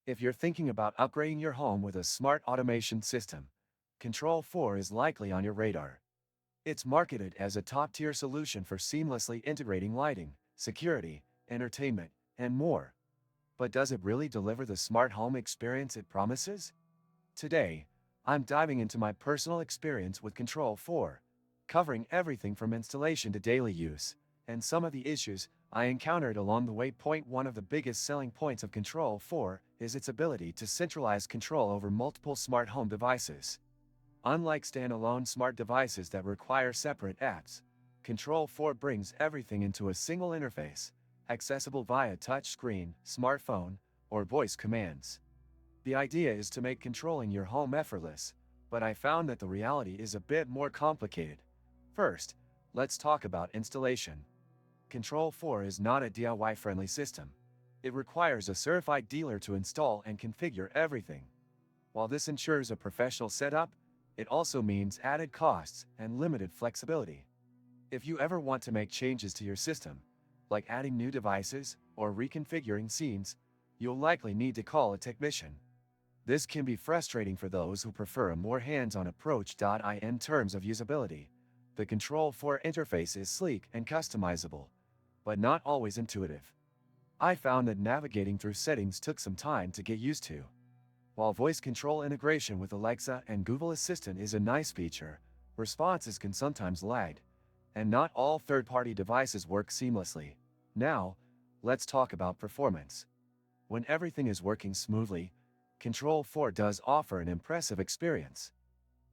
If you're thinking about upgrading your home with a smart automation system, Control4 is likely on your radar. It's marketed as a top-tier solution for seamlessly integrating lighting, security, entertainment, and more. But does it really deliver the smart home experience it promises? Today, I'm diving into my personal experience with Control4, covering everything from installation to daily use, and some of the issues I encountered along the way. Point one of the biggest selling points of Control4 is its ability to centralize control over multiple smart home devices. Unlike standalone smart devices that require separate apps, Control4 brings everything into a single interface, accessible via touchscreen, smartphone, or voice commands. The idea is to make controlling your home effortless, but I found that the reality is a bit more complicated. First, let's talk about installation. Control4 is not a DIY-friendly system. It requires a certified dealer to install and configure everything. While this ensures a professional setup, it also means added costs and limited flexibility. If you ever want to make changes to your system, like adding new devices or reconfiguring scenes, you'll likely need to call a technician. This can be frustrating for those who prefer a more hands-on approach. In terms of usability, the Control4 interface is sleek and customizable, but not always intuitive. I found that navigating through settings took some time to get used to. While voice control integration with Alexa and Google Assistant is a nice feature, responses can sometimes lag, and not all third-party devices work seamlessly. Now, let's talk about performance. When everything is working smoothly, Control4 does offer an impressive experience.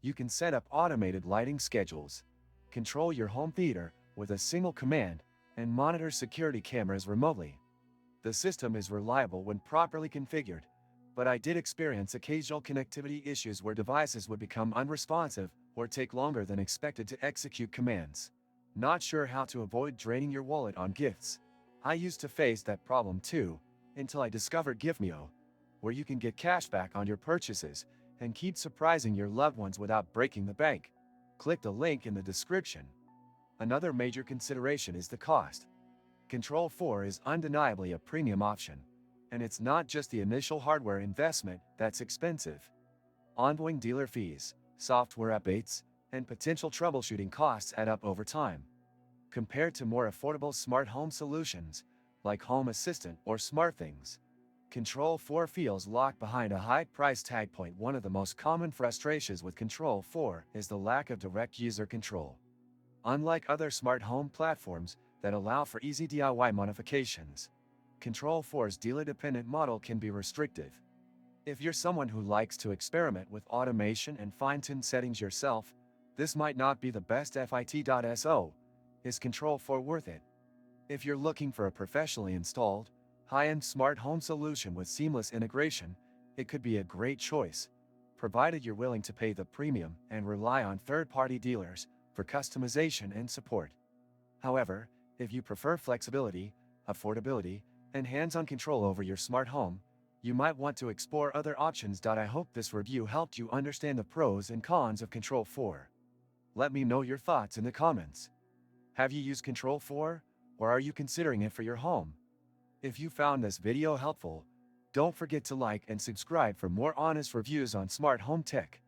You can set up automated lighting schedules, control your home theater with a single command, and monitor security cameras remotely. The system is reliable when properly configured, but I did experience occasional connectivity issues where devices would become unresponsive or take longer than expected to execute commands. Not sure how to avoid draining your wallet on gifts? I used to face that problem too, until I discovered GiftMeo, where you can get cash back on your purchases and keep surprising your loved ones without breaking the bank. Click the link in the description. Another major consideration is the cost. Control4 is undeniably a premium option, and it's not just the initial hardware investment that's expensive. Ongoing dealer fees, software updates, and potential troubleshooting costs add up over time. Compared to more affordable smart home solutions, like Home Assistant or SmartThings, Control4 feels locked behind a high price tag. Point one of the most common frustrations with Control4 is the lack of direct user control. Unlike other smart home platforms that allow for easy DIY modifications, Control4's dealer-dependent model can be restrictive. If you're someone who likes to experiment with automation and fine-tune settings yourself, this might not be the best fit. Is Control4 worth it? If you're looking for a professionally installed, high-end smart home solution with seamless integration, it could be a great choice, provided you're willing to pay the premium and rely on third-party dealers for customization and support. However, if you prefer flexibility, affordability, and hands-on control over your smart home, you might want to explore other options. I hope this review helped you understand the pros and cons of Control4. Let me know your thoughts in the comments. Have you used Control4, or are you considering it for your home? If you found this video helpful, don't forget to like and subscribe for more honest reviews on smart home tech.